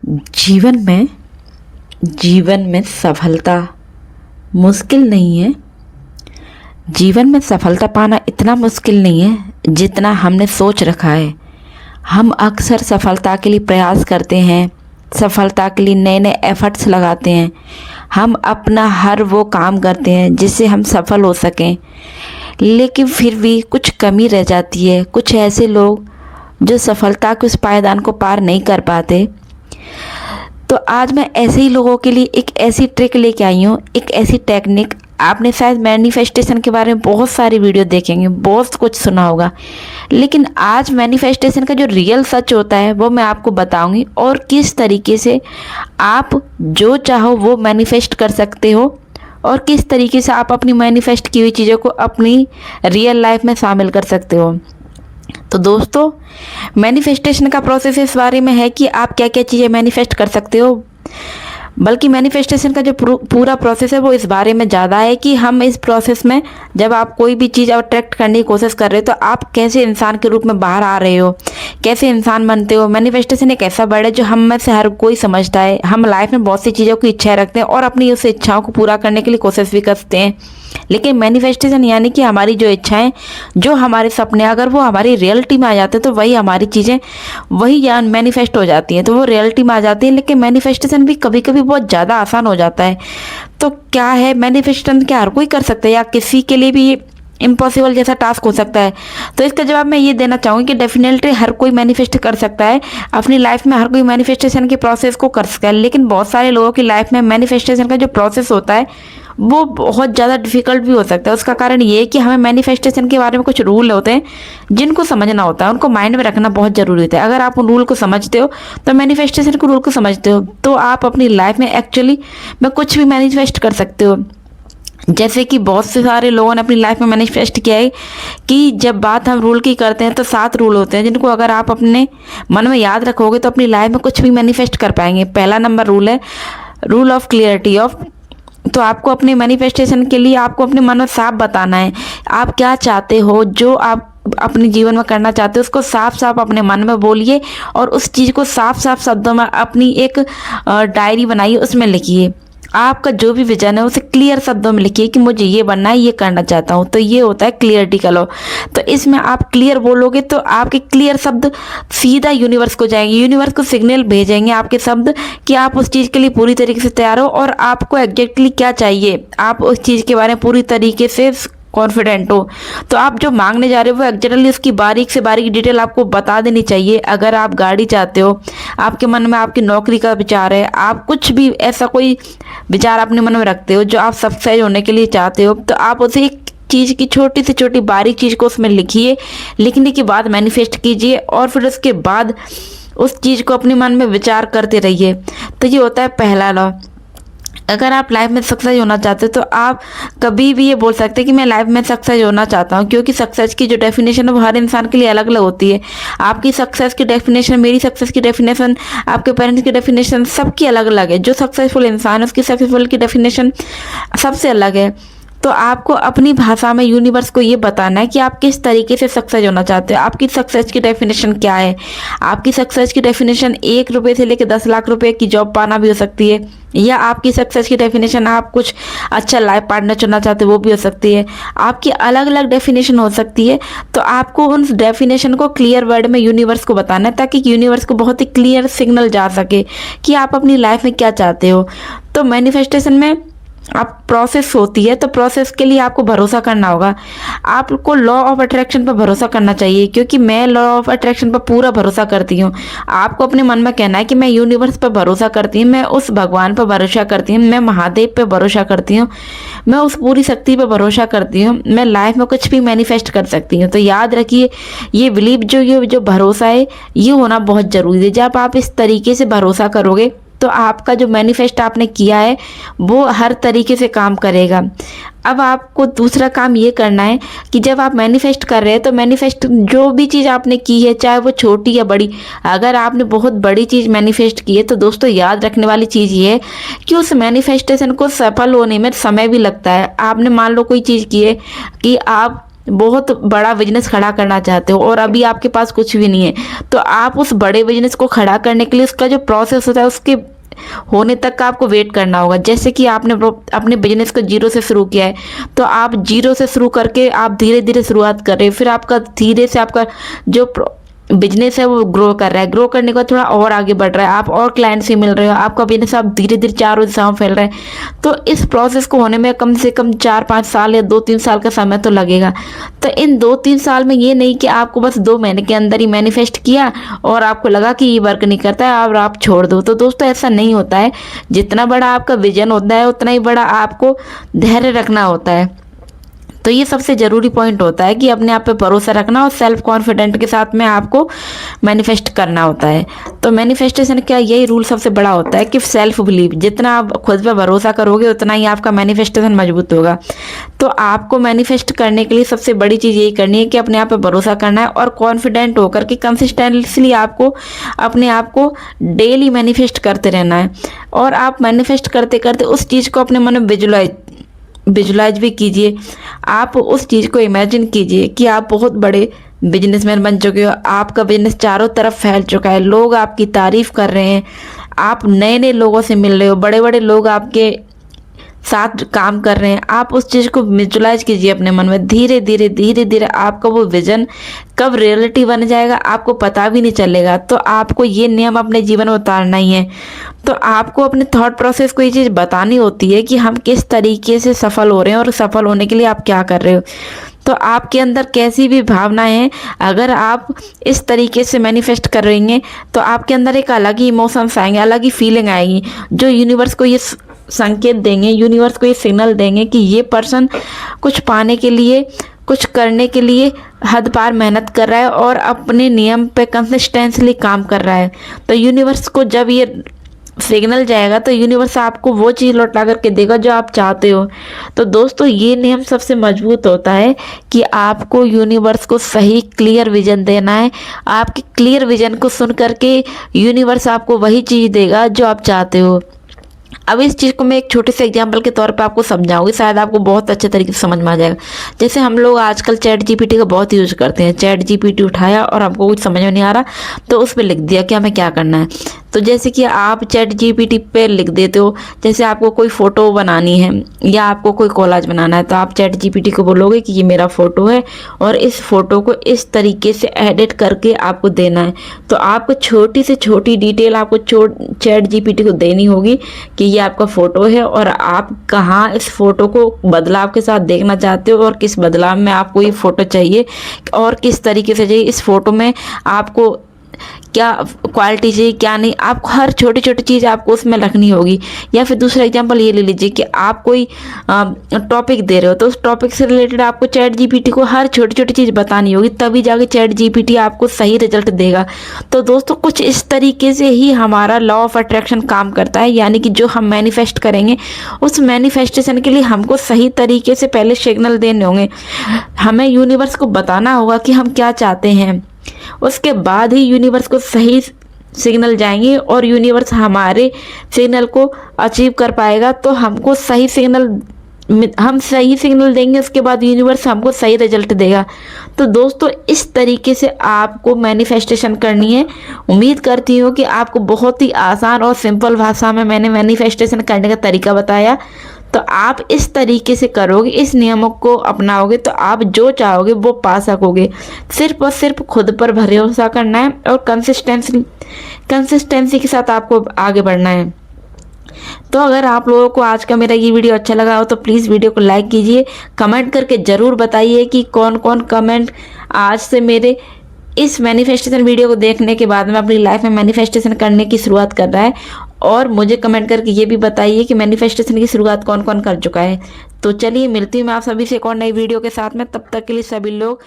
जीवन में सफलता मुश्किल नहीं है। जीवन में सफलता पाना इतना मुश्किल नहीं है जितना हमने सोच रखा है। हम अक्सर सफलता के लिए प्रयास करते हैं, सफलता के लिए नए नए एफर्ट्स लगाते हैं। हम अपना हर वो काम करते हैं जिससे हम सफल हो सकें, लेकिन फिर भी कुछ कमी रह जाती है। कुछ ऐसे लोग जो सफलता के उस पायदान को पार नहीं कर पाते। तो आज मैं ऐसे ही लोगों के लिए एक ऐसी ट्रिक लेके आई हूँ, एक ऐसी टेक्निक। आपने शायद मैनिफेस्टेशन के बारे में बहुत सारी वीडियो देखेंगे, बहुत कुछ सुना होगा, लेकिन आज मैनिफेस्टेशन का जो रियल सच होता है वो मैं आपको बताऊंगी, और किस तरीके से आप जो चाहो वो मैनिफेस्ट कर सकते हो, और किस तरीके से आप अपनी मैनिफेस्ट की हुई चीज़ों को अपनी रियल लाइफ में शामिल कर सकते हो। तो दोस्तों, मैनिफेस्टेशन का प्रोसेस इस बारे में है कि आप क्या क्या चीज़ें मैनिफेस्ट कर सकते हो, बल्कि मैनिफेस्टेशन का जो पूरा प्रोसेस है वो इस बारे में ज़्यादा है कि हम इस प्रोसेस में जब आप कोई भी चीज़ अट्रैक्ट करने की कोशिश कर रहे हो तो आप कैसे इंसान के रूप में बाहर आ रहे हो, कैसे इंसान बनते हो। मैनिफेस्टेशन एक ऐसा वर्ड है जो हम में से हर कोई समझता है। हम लाइफ में बहुत सी चीज़ों की इच्छाएं रखते हैं और अपनी उस इच्छाओं को पूरा करने के लिए कोशिश भी करते हैं, लेकिन मैनिफेस्टेशन यानी कि हमारी जो इच्छाएं, जो हमारे सपने, अगर वो हमारी रियलिटी में आ जाते हैं तो वही हमारी चीज़ें वही ज्ञान मैनिफेस्ट हो जाती हैं, तो वो रियलिटी में आ जाती है। लेकिन मैनिफेस्टेशन भी कभी कभी बहुत ज़्यादा आसान हो जाता है। तो क्या है, मैनिफेस्टेशन क्या हर कोई कर सकता है या किसी के लिए भी इम्पॉसिबल जैसा टास्क हो सकता है? तो इसका जवाब मैं ये देना चाहूँगी कि डेफिनेटली हर कोई मैनिफेस्ट कर सकता है अपनी लाइफ में। हर कोई मैनिफेस्टेशन के प्रोसेस को कर सकता है, लेकिन बहुत सारे लोगों की लाइफ में मैनिफेस्टेशन का जो प्रोसेस होता है वो बहुत ज़्यादा डिफिकल्ट भी हो सकता है। उसका कारण ये है कि हमें मैनिफेस्टेशन के बारे में कुछ रूल होते हैं जिनको समझना होता है, उनको माइंड में रखना बहुत ज़रूरी होता है। अगर आप उन रूल को समझते हो तो मैनिफेस्टेशन के रूल को समझते हो तो आप अपनी लाइफ में एक्चुअली में कुछ भी मैनिफेस्ट कर सकते हो। जैसे कि बहुत से सारे लोगों ने अपनी लाइफ में मैनिफेस्ट किया है कि जब बात हम रूल की करते हैं तो 7 रूल होते हैं जिनको अगर आप अपने मन में याद रखोगे तो अपनी लाइफ में कुछ भी मैनिफेस्ट कर पाएंगे। पहला नंबर रूल है रूल ऑफ क्लियरिटी ऑफ। तो आपको अपने मैनिफेस्टेशन के लिए आपको अपने मन में साफ बताना है आप क्या चाहते हो, जो आप अपने जीवन में करना चाहते हो उसको साफ साफ अपने मन में बोलिए, और उस चीज़ को साफ साफ शब्दों में अपनी एक डायरी बनाइए, उसमें लिखिए। आपका जो भी विजन है उसे क्लियर शब्दों में लिखिए कि मुझे ये बनना है, ये करना चाहता हूँ। तो ये होता है क्लियरिटी का लॉ। तो इसमें आप क्लियर बोलोगे तो आपके क्लियर शब्द सीधा यूनिवर्स को जाएंगे, यूनिवर्स को सिग्नल भेजेंगे आपके शब्द कि आप उस चीज़ के लिए पूरी तरीके से तैयार हो और आपको एग्जैक्टली क्या चाहिए, आप उस चीज़ के बारे में पूरी तरीके से कॉन्फिडेंट हो। तो आप जो मांगने जा रहे हो वो एग्जैक्टली उसकी बारीक से बारीक डिटेल आपको बता देनी चाहिए। अगर आप गाड़ी चाहते हो, आपके मन में आपकी नौकरी का विचार है, आप कुछ भी ऐसा कोई विचार अपने मन में रखते हो जो आप सक्सेस होने के लिए चाहते हो, तो आप उसे एक चीज़ की छोटी से छोटी बारीक चीज़ को उसमें लिखिए। लिखने के बाद मैनिफेस्ट कीजिए और फिर उसके बाद उस चीज़ को अपने मन में विचार करते रहिए। तो ये होता है पहला लॉ। अगर आप लाइफ में सक्सेस होना चाहते हो तो आप कभी भी ये बोल सकते हैं कि मैं लाइफ में सक्सेस होना चाहता हूँ, क्योंकि सक्सेस की जो डेफिनेशन है वो हर इंसान के लिए अलग अलग होती है। आपकी सक्सेस की डेफिनेशन, मेरी सक्सेस की डेफिनेशन, आपके पेरेंट्स की डेफिनेशन, सबकी अलग अलग है। जो सक्सेसफुल इंसान है उसकी सक्सेसफुल की डेफिनेशन सबसे अलग है। तो आपको अपनी भाषा में यूनिवर्स को ये बताना है कि आप किस तरीके से सक्सेस होना चाहते हो, आपकी सक्सेस की डेफिनेशन क्या है। आपकी सक्सेस की डेफिनेशन 1 रुपये से लेकर 10 लाख रुपए की जॉब पाना भी हो सकती है, या आपकी सक्सेस की डेफिनेशन आप कुछ अच्छा लाइफ पार्टनर चुनना चाहते हो वो भी हो सकती है। आपकी अलग अलग डेफिनेशन हो सकती है। तो आपको उन डेफिनेशन को क्लियर वर्ड में यूनिवर्स को बताना है ताकि यूनिवर्स को बहुत ही क्लियर सिग्नल जा सके कि आप अपनी लाइफ में क्या चाहते हो। तो मैनिफेस्टेशन में आप प्रोसेस होती है, तो प्रोसेस के लिए आपको भरोसा करना होगा। आपको लॉ ऑफ अट्रैक्शन पर भरोसा करना चाहिए, क्योंकि मैं लॉ ऑफ अट्रैक्शन पर पूरा भरोसा करती हूँ। आपको अपने मन में कहना है कि मैं यूनिवर्स पर भरोसा करती हूँ, मैं उस भगवान पर भरोसा करती हूँ, मैं महादेव पर भरोसा करती हूँ, मैं उस पूरी शक्ति पर भरोसा करती हूँ, मैं लाइफ में कुछ भी मैनिफेस्ट कर सकती हूँ। तो याद रखिए, ये बिलीव जो भरोसा है ये होना बहुत ज़रूरी है। जब आप इस तरीके से भरोसा करोगे तो आपका जो मैनिफेस्ट आपने किया है वो हर तरीके से काम करेगा। अब आपको दूसरा काम ये करना है कि जब आप मैनिफेस्ट कर रहे हैं तो मैनिफेस्ट जो भी चीज़ आपने की है, चाहे वो छोटी या बड़ी, अगर आपने बहुत बड़ी चीज़ मैनिफेस्ट की है तो दोस्तों याद रखने वाली चीज़ ये है कि उस मैनिफेस्टेशन को सफल होने में समय भी लगता है। आपने मान लो कोई चीज़ की है कि आप बहुत बड़ा बिजनेस खड़ा करना चाहते हो और अभी आपके पास कुछ भी नहीं है, तो आप उस बड़े बिजनेस को खड़ा करने के लिए उसका जो प्रोसेस होता है उसके होने तक का आपको वेट करना होगा। जैसे कि आपने अपने बिजनेस को जीरो से शुरू किया है, तो आप जीरो से शुरू करके आप धीरे धीरे शुरुआत कर रहे हैं, फिर आपका धीरे से आपका जो बिजनेस है वो ग्रो कर रहा है, ग्रो करने के बाद थोड़ा और आगे बढ़ रहा है, आप और क्लाइंट से मिल रहे हो, आपका बिजनेस आप धीरे धीरे चारों दिशाओं में फैल रहा है। तो इस प्रोसेस को होने में कम से कम 4-5 साल या 2-3 साल का समय तो लगेगा। तो इन 2-3 साल में ये नहीं कि आपको बस 2 महीने के अंदर ही मैनिफेस्ट किया और आपको लगा कि ये वर्क नहीं करता है और आप छोड़ दो। तो दोस्तों ऐसा नहीं होता है। जितना बड़ा आपका विजन होता है उतना ही बड़ा आपको धैर्य रखना होता है। तो ये सबसे ज़रूरी पॉइंट होता है कि अपने आप पे भरोसा रखना और सेल्फ कॉन्फिडेंट के साथ में आपको मैनिफेस्ट करना होता है। तो मैनिफेस्टेशन का यही रूल सबसे बड़ा होता है कि सेल्फ बिलीव, जितना आप खुद पे भरोसा करोगे उतना ही आपका मैनिफेस्टेशन मजबूत होगा। तो आपको मैनिफेस्ट करने के लिए सबसे बड़ी चीज़ यही करनी है कि अपने आप पे भरोसा करना है और कॉन्फिडेंट होकर के कंसिस्टेंटली आपको अपने आप को डेली मैनिफेस्ट करते रहना है। और आप मैनिफेस्ट करते करते उस चीज़ को अपने मन में विजुलाइज भी कीजिए। आप उस चीज़ को इमेजिन कीजिए कि आप बहुत बड़े बिजनेसमैन बन चुके हो, आपका बिजनेस चारों तरफ फैल चुका है, लोग आपकी तारीफ कर रहे हैं, आप नए नए लोगों से मिल रहे हो, बड़े बड़े लोग आपके साथ काम कर रहे हैं। आप उस चीज़ को विजुलाइज कीजिए अपने मन में। धीरे धीरे आपका वो विजन कब रियलिटी बन जाएगा आपको पता भी नहीं चलेगा। तो आपको ये नियम अपने जीवन में उतारना ही है। तो आपको अपने थॉट प्रोसेस को ये चीज़ बतानी होती है कि हम किस तरीके से सफल हो रहे हैं और सफल होने के लिए आप क्या कर रहे हो। तो आपके अंदर कैसी भी भावनाएं हैं, अगर आप इस तरीके से मैनिफेस्ट कर रही हैं तो आपके अंदर एक अलग ही इमोशंस आएंगे, अलग ही फीलिंग आएगी, जो यूनिवर्स को ये संकेत देंगे, यूनिवर्स को ये सिग्नल देंगे कि ये पर्सन कुछ पाने के लिए, कुछ करने के लिए हद पार मेहनत कर रहा है और अपने नियम पे कंसिस्टेंटली काम कर रहा है। तो यूनिवर्स को जब ये सिग्नल जाएगा तो यूनिवर्स आपको वो चीज़ लौटा करके देगा जो आप चाहते हो। तो दोस्तों ये नियम सबसे मजबूत होता है कि आपको यूनिवर्स को सही क्लियर विजन देना है। आपके क्लियर विजन को सुन करके यूनिवर्स आपको वही चीज़ देगा जो आप चाहते हो। अब इस चीज़ को मैं एक छोटे से एग्जाम्पल के तौर पे आपको समझाऊंगी, शायद आपको बहुत अच्छे तरीके से समझ में आ जाएगा। जैसे हम लोग आजकल चैट जीपीटी का बहुत यूज करते हैं। चैट जीपीटी उठाया और हमको कुछ समझ में नहीं आ रहा तो उस पर लिख दिया कि हमें क्या करना है। तो जैसे कि आप चैट जीपीटी पे लिख देते हो, जैसे आपको कोई फ़ोटो बनानी है या आपको कोई कोलाज बनाना है, तो आप चैट जीपीटी को बोलोगे कि ये मेरा फ़ोटो है और इस फ़ोटो को इस तरीके से एडिट करके आपको देना है। तो आपको छोटी से छोटी डिटेल आपको चैट जीपीटी को देनी होगी कि ये आपका फ़ोटो है और आप कहाँ इस फ़ोटो को बदलाव के साथ देखना चाहते हो और किस बदलाव में आपको ये फ़ोटो चाहिए और किस तरीके से चाहिए। इस फ़ोटो में आपको क्या क्वालिटी चाहिए, क्या नहीं, आपको हर छोटी छोटी चीज़ आपको उसमें रखनी होगी। या फिर दूसरा एग्जांपल ये ले लीजिए कि आप कोई टॉपिक दे रहे हो, तो उस टॉपिक से रिलेटेड आपको चैट जीपीटी को हर छोटी छोटी चीज़ बतानी होगी, तभी जाके चैट जीपीटी आपको सही रिजल्ट देगा। तो दोस्तों कुछ इस तरीके से ही हमारा लॉ ऑफ अट्रैक्शन काम करता है। यानी कि जो हम मैनिफेस्ट करेंगे उस मैनिफेस्टेशन के लिए हमको सही तरीके से पहले सिग्नल देने होंगे। हमें यूनिवर्स को बताना होगा कि हम क्या चाहते हैं, उसके बाद ही यूनिवर्स को सही सिग्नल जाएंगे और यूनिवर्स हमारे सिग्नल को अचीव कर पाएगा। तो हमको सही सिग्नल, हम सही सिग्नल देंगे, उसके बाद यूनिवर्स हमको सही रिजल्ट देगा। तो दोस्तों इस तरीके से आपको मैनिफेस्टेशन करनी है। उम्मीद करती हूँ कि आपको बहुत ही आसान और सिंपल भाषा में मैंने मैनिफेस्टेशन करने का तरीका बताया। तो आप इस तरीके से करोगे, इस नियमों को अपनाओगे तो आप जो चाहोगे वो पा सकोगे। सिर्फ और सिर्फ खुद पर भरोसा करना है और कंसिस्टेंसी के साथ आपको आगे बढ़ना है। तो अगर आप लोगों को आज का मेरा ये वीडियो अच्छा लगा हो तो प्लीज़ वीडियो को लाइक कीजिए, कमेंट करके ज़रूर बताइए कि कौन कौन कमेंट आज से मेरे इस मैनिफेस्टेशन वीडियो को देखने के बाद में अपनी लाइफ में मैनिफेस्टेशन करने की शुरुआत कर रहा है। और मुझे कमेंट करके ये भी बताइए कि मैनिफेस्टेशन की शुरुआत कौन कौन कर चुका है। तो चलिए मिलती हूँ मैं आप सभी से एक और नई वीडियो के साथ में। तब तक के लिए सभी लोग